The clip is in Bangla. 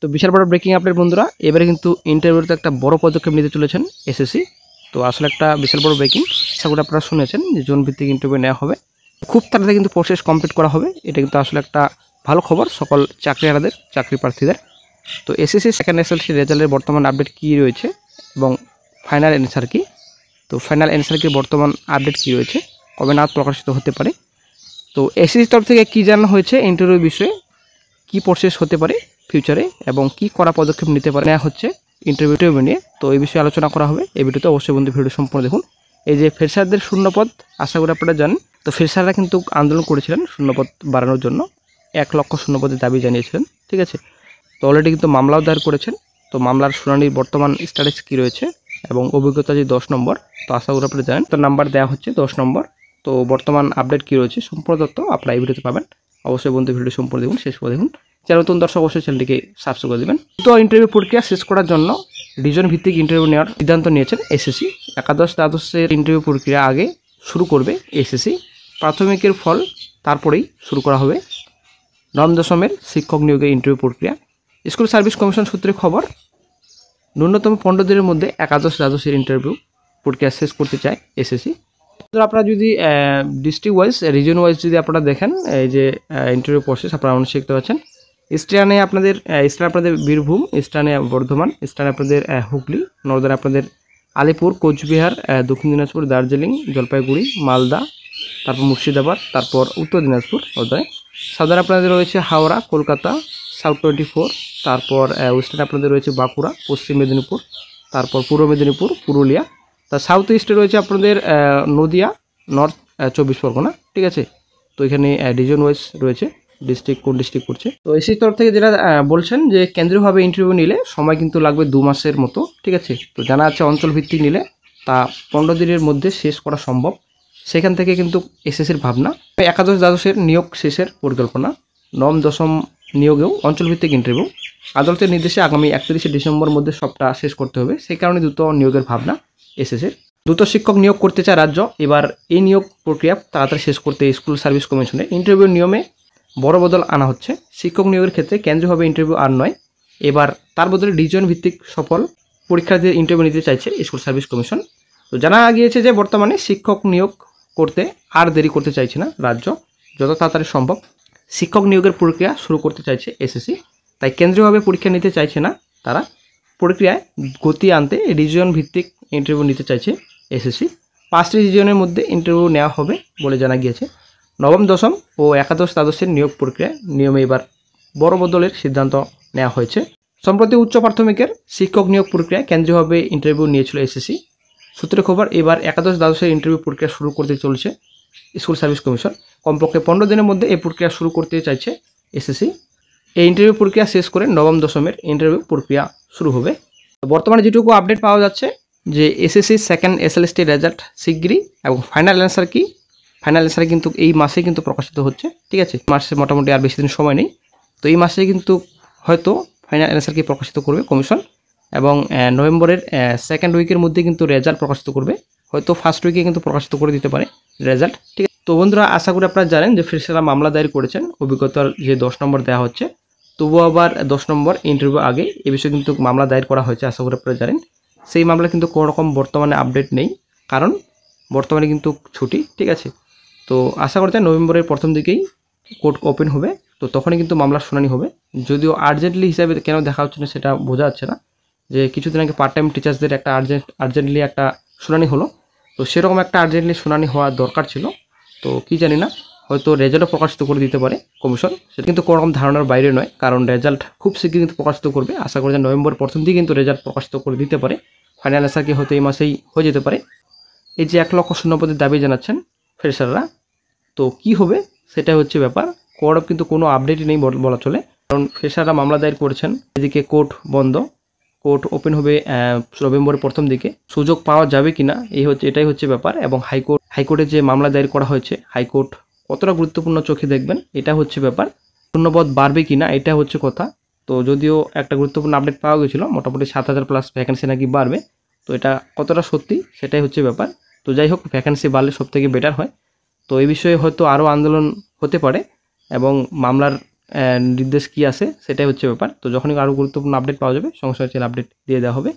তো বিশাল বড় ব্রেকিং আপডেট বন্ধুরা, এবারে কিন্তু ইন্টারভিউতে একটা বড় পদক্ষেপ নিতে চলেছেন এসএসসি। তো আসলে একটা বিশাল বড় ব্রেকিং, আশা করি আপনারা শুনেছেন যে জোন ভিত্তিক ইন্টারভিউ নেওয়া হবে, খুব তাড়াতাড়ি কিন্তু প্রসেস কমপ্লিট করা হবে। এটা কিন্তু আসলে একটা ভালো খবর সকল চাকরিহারাদের, চাকরি প্রার্থীদের। তো এসএসসি সেকেন্ড এসএলসি রেজাল্টের বর্তমান আপডেট কী রয়েছে এবং ফাইনাল অ্যান্সার কী, তো ফাইনাল অ্যান্সার কি বর্তমান আপডেট কী রয়েছে, কবে নাগাদ প্রকাশিত হতে পারে, তো এসএসসির তরফ থেকে কী জানানো হয়েছে ইন্টারভিউ বিষয়ে, কী প্রসেস হতে পারে ফিউচারে এবং কী করা পদক্ষেপ নিতে পারে নেওয়া হচ্ছে ইন্টারভিউ নিয়ে, তো এই বিষয়ে আলোচনা করা হবে এই ভিডিওতে। অবশ্যই বন্ধু ভিডিও সম্পূর্ণ দেখুন। এই যে ফ্রেশারদের শূন্যপদ, আশা করি আপনারা জানেন, তো ফ্রেশাররা কিন্তু আন্দোলন করেছিলেন শূন্যপদ বাড়ানোর জন্য, 1 লক্ষ শূন্যপদের দাবি জানিয়েছিলেন, ঠিক আছে। তো অলরেডি কিন্তু মামলাও দায়ের করেছেন। তো মামলার শুনানির বর্তমান স্ট্যাটাস কী রয়েছে এবং অভিজ্ঞতা যে 10 নম্বর, তো আশা করি আপনারা জানেন, তো নাম্বার দেওয়া হচ্ছে 10 নম্বর। তো বর্তমান আপডেট কী রয়েছে সম্পূর্ণ তথ্য আপনারা এই ভিডিওতে পাবেন। অবশ্যই বন্ধু ভিডিও সম্পূর্ণ দেখুন, শেষ করে দেখুন। যারা নতুন দর্শক অবশ্যই চ্যানেলটিকে সাবস্ক্রাইব করে দেবেন। তো ইন্টারভিউ প্রক্রিয়া শেষ করার জন্য রিজন ভিত্তিক ইন্টারভিউ নেওয়ার সিদ্ধান্ত নিয়েছেন এসএসসি। একাদশ দ্বাদশের ইন্টারভিউ প্রক্রিয়া আগে শুরু করবে এসএসসি। প্রাথমিকের ফল তারপরেই শুরু করা হবে নবম দশমের শিক্ষক নিয়োগের ইন্টারভিউ প্রক্রিয়া। স্কুল সার্ভিস কমিশন সূত্রে খবর, ন্যূনতম 15 দিনের মধ্যে একাদশ দ্বাদশের ইন্টারভিউ প্রক্রিয়া শেষ করতে চায় এসএসসি। তো আপনারা যদি ডিস্ট্রিক্ট ওয়াইজ, রিজন ওয়াইজ যদি আপনারা দেখেন, এই যে ইন্টারভিউ প্রসেস আপনারা অনেক শিখতে পাচ্ছেন। ইস্টার্নে আপনাদের বীরভূম, ইস্টার্নে বর্ধমান, ইস্টার্নে আপনাদের হুগলি, নর্দার্নে আপনাদের আলিপুর, কোচবিহার, দক্ষিণ দিনাজপুর, দার্জিলিং, জলপাইগুড়ি, মালদা, তারপর মুর্শিদাবাদ, তারপর উত্তর দিনাজপুর, নর্দার্নে সাউদার্নে আপনাদের রয়েছে হাওড়া, কলকাতা, সাউথ 24, তারপর ওয়েস্টার্নে আপনাদের রয়েছে বাঁকুড়া, পশ্চিম মেদিনীপুর, তারপর পূর্ব মেদিনীপুর, পুরুলিয়া। তা সাউথ ইস্টে রয়েছে আপনাদের নদিয়া, নর্থ 24 পরগনা, ঠিক আছে। তো এখানে রিজন ওয়াইজ রয়েছে, ডিস্ট্রিক্ট কোন ডিস্ট্রিক্ট করছে। তো এসির তরফ থেকে যেটা বলছেন যে কেন্দ্রীয়ভাবে ইন্টারভিউ নিলে সময় কিন্তু লাগবে 2 মাসের মতো, ঠিক আছে। তো জানা যাচ্ছে অঞ্চল ভিত্তিক নিলে তা 15 দিনের মধ্যে শেষ করা সম্ভব। সেখান থেকে কিন্তু এসএসসির ভাবনা, একাদশ দ্বাদশের নিয়োগ শেষের পরিকল্পনা, নবম দশম নিয়োগেও অঞ্চলভিত্তিক ইন্টারভিউ। আদালতের নির্দেশে আগামী 31শে ডিসেম্বর মধ্যে সবটা শেষ করতে হবে, সেই কারণে দ্রুত নিয়োগের ভাবনা এসএসসির। দ্রুত শিক্ষক নিয়োগ করতে চায় রাজ্য। এবার এই নিয়োগ প্রক্রিয়া তাড়াতাড়ি শেষ করতে স্কুল সার্ভিস কমিশনে ইন্টারভিউ নিয়মে বড় বদল আনা হচ্ছে। শিক্ষক নিয়োগের ক্ষেত্রে কেন্দ্রীয়ভাবে ইন্টারভিউ আর নয়, এবার তার বদলে রিজন ভিত্তিক সফল পরীক্ষার্থীদের ইন্টারভিউ নিতে চাইছে স্কুল সার্ভিস কমিশন। তো জানা গিয়েছে যে বর্তমানে শিক্ষক নিয়োগ করতে আর দেরি করতে চাইছে না রাজ্য, যত তাড়াতাড়ি সম্ভব শিক্ষক নিয়োগের প্রক্রিয়া শুরু করতে চাইছে এসএসসি। তাই কেন্দ্রীয়ভাবে পরীক্ষা নিতে চাইছে না তারা, প্রক্রিয়ায় গতি আনতে রিজন ভিত্তিক ইন্টারভিউ নিতে চাইছে এসএসসি। 5টি রিজনের মধ্যে ইন্টারভিউ নেওয়া হবে বলে জানা গিয়েছে। নবম দশম ও একাদশ দ্বাদশের নিয়োগ প্রক্রিয়া নিয়মে এবার বড় বদলের সিদ্ধান্ত নেওয়া হয়েছে। সম্প্রতি উচ্চ প্রাথমিকের শিক্ষক নিয়োগ প্রক্রিয়ায় কেন্দ্রীয়ভাবে ইন্টারভিউ নিয়েছিল এসএসসি। সূত্রে খবর, এবার একাদশ দ্বাদশের ইন্টারভিউ প্রক্রিয়া শুরু করতে চলেছে স্কুল সার্ভিস কমিশন। কমপক্ষে 15 দিনের মধ্যে এই প্রক্রিয়া শুরু করতে চাইছে এসএসসি। এই ইন্টারভিউ প্রক্রিয়া শেষ করে নবম দশমের ইন্টারভিউ প্রক্রিয়া শুরু হবে। বর্তমানে যেটুকু আপডেট পাওয়া যাচ্ছে যে এসএসসি সেকেন্ড এসএলএসটি রেজাল্ট শিগগিরই, এবং ফাইনাল অ্যান্সার কি, ফাইনাল অ্যান্সার কিন্তু এই মাসে কিন্তু প্রকাশিত হচ্ছে, ঠিক আছে। মাসে মোটামুটি আর বেশি দিন সময় নেই। তো এই মাসে কিন্তু হয়তো ফাইনাল অ্যান্সার কি প্রকাশিত করবে কমিশন, এবং নভেম্বরের সেকেন্ড উইকের মধ্যে কিন্তু রেজাল্ট প্রকাশিত করবে, হয়তো ফার্স্ট উইকে কিন্তু প্রকাশিত করে দিতে পারে রেজাল্ট, ঠিক আছে। তো বন্ধুরা, আশা করি আপনারা জানেন যে ফ্রেশাররা মামলা দায়ের করেছেন, অভিজ্ঞতার যে 10 নম্বর দেওয়া হচ্ছে, তবুও আবার 10 নম্বর ইন্টারভিউ আগে এ বিষয়ে কিন্তু মামলা দায়ের করা হয়েছে, আশা করি আপনারা জানেন। সেই মামলা কিন্তু কোনো রকম বর্তমানে আপডেট নেই, কারণ বর্তমানে কিন্তু ছুটি, ঠিক আছে। তো আশা করতে নভেম্বরের প্রথম দিকেই কোর্ট ওপেন হবে, তো তখনই কিন্তু মামলার শুনানি হবে। যদিও আর্জেন্টলি হিসাবে কেন দেখা হচ্ছে না সেটা বোঝা যাচ্ছে না, যে কিছুদিন আগে পার্ট টাইম টিচার্সদের একটা আর্জেন্টলি একটা শুনানি হলো, তো সেরকম একটা আর্জেন্টলি শুনানি হওয়া দরকার ছিল। তো কি জানি না, হয়তো রেজাল্টও প্রকাশিত করে দিতে পারে কমিশন, সেটা কিন্তু কোনো রকম ধারণার বাইরে নয়, কারণ রেজাল্ট খুব শীঘ্রই কিন্তু প্রকাশিত করবে। আশা করি যে নভেম্বর প্রথম দিকে কিন্তু রেজাল্ট প্রকাশিত করে দিতে পারে। ফাইনাল অ্যান্সার কি হয়তো এই মাসেই হয়ে যেতে পারে। এই যে 1 লক্ষ শূন্যপদের দাবি জানাচ্ছেন ফ্রেশাররা, তো কি হবে সেটাই হচ্ছে ব্যাপার। কোর্ট কিন্তু কোনো আপডেটই নেই বলা চলে, কারণ ফ্রেশাররা মামলা দায়ের করেছেন। এদিকে কোর্ট বন্ধ, কোর্ট ওপেন হবে নভেম্বরের প্রথম দিকে। সুযোগ পাওয়া যাবে কিনা এটাই হচ্ছে ব্যাপার। এবং হাইকোর্টে যে মামলা দায়ের করা হয়েছে, হাইকোর্ট কতটা গুরুত্বপূর্ণ চোখে দেখবেন এটা হচ্ছে ব্যাপার। শূন্যপদ বাড়বে কিনা এটা হচ্ছে কথা। তো যদিও একটা গুরুত্বপূর্ণ আপডেট পাওয়া গেছিলো, মোটামুটি 7000+ ভ্যাকেন্সি নাকি বাড়বে, তো এটা কতটা সত্যি সেটাই হচ্ছে ব্যাপার। তো যাই হোক, ভ্যাকেন্সি বাড়লে সব থেকে বেটার হয়। তো এই বিষয়ে হয়তো আরও আন্দোলন হতে পারে এবং মামলার নির্দেশ কী আসে সেটাই হচ্ছে ব্যাপার। তো যখনই আরও গুরুত্বপূর্ণ আপডেট পাওয়া যাবে সঙ্গে সঙ্গে চ্যানেল আপডেট দিয়ে দেওয়া হবে।